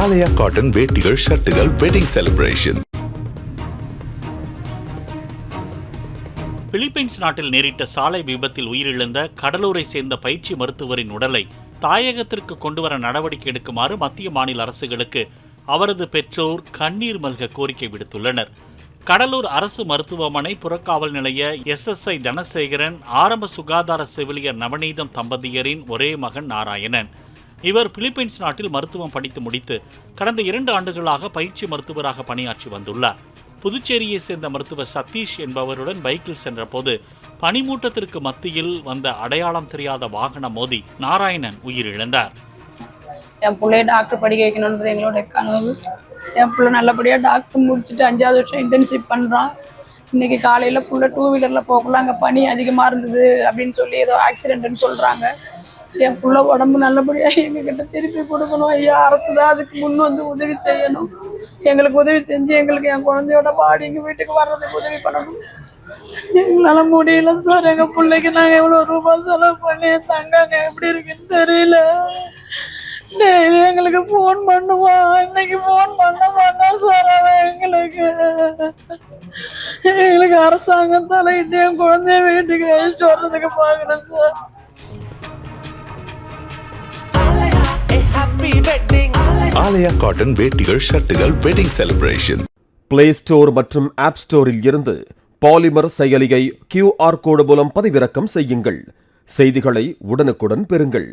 ஆலயா cotton வேட்டிகள் ஷர்ட்டுகள் wedding celebration. Philippines நாட்டில் நேரிட்ட சாலை விபத்தில் உயிரிழந்த கடலூரை சேர்ந்த பயிற்சி மருத்துவரின் உடலை தாயகத்திற்கு கொண்டுவர நடவடிக்கை எடுக்குமாறு மத்திய மாநில அரசுகளுக்கு அவரது பெற்றோர் கண்ணீர் மல்க கோரிக்கை விடுத்துள்ளனர். கடலூர் அரசு மருத்துவமனை புறக்காவல் நிலைய SSI தனசேகரன் ஆரம்ப சுகாதார செவிலியர் நவநீதம் தம்பதியரின் ஒரே மகன் நாராயணன். இவர் பிலிப்பைன்ஸ் நாட்டில் மருத்துவம் படித்து முடித்து கடந்த 2 ஆண்டுகளாக பயிற்சி மருத்துவராக பணியாற்றி வந்துள்ளார். புதுச்சேரியை சேர்ந்த மருத்துவர் சதீஷ் என்பவருடன் பைக்கில் சென்றபோது பனிமூட்டத்திற்கு மத்தியில் வந்த அடையாளம் தெரியாத வாகனம் மோதி நாராயணன் உயிரிழந்தார். என் பிள்ளைய டாக்டர் படிக்க வைக்கணுன்றது எங்களோட கனவு. என் பிள்ளை நல்லபடியாக டாக்டர் முடிச்சுட்டு 5வது வருஷம் இன்டர்ன்ஷிப் பண்ணுறான். இன்னைக்கு காலையில் புள்ள 2 வீலரில் போகலாம், அங்கே பனி அதிகமாக இருந்தது அப்படின்னு சொல்லி ஏதோ ஆக்சிடென்ட்னு சொல்கிறாங்க. என் புள்ள உடம்பு நல்லபடியாக எங்ககிட்ட திருப்பி கொடுக்கணும் ஐயா. அரசு தான் அதுக்கு முன் வந்து உதவி செய்யணும். எங்களுக்கு உதவி செஞ்சு எங்களுக்கு என் குழந்தையோட பாடி எங்கள் வீட்டுக்கு வர்றதுக்கு உதவி பண்ணணும். எங்களால் முடியல சார். எங்கள் பிள்ளைக்கு நாங்கள் எவ்வளோ ரூபாய் செலவு பண்ணி தங்காங்க எப்படி இருக்குன்னு தெரியல. எங்களுக்கு ஃபோன் பண்ணுவான், இன்னைக்கு ஃபோன் பண்ண மாட்டான் சார். அவன் எங்களுக்கு அரசாங்கம் தலையிட்டு என் குழந்தைய வீட்டுக்கு அழைச்சிட்டு வர்றதுக்கு பார்க்கணும் சார். ஆலயா காட்டன் வேட்டிகள் ஷர்ட்டுகள் வெட்டிங் செலிப்ரேஷன். பிளே ஸ்டோர் மற்றும் ஆப் ஸ்டோரில் இருந்து பாலிமர் செயலியை QR கோடு மூலம் பதிவிறக்கம் செய்யுங்கள். செய்திகளை உடனுக்குடன் பெறுங்கள்.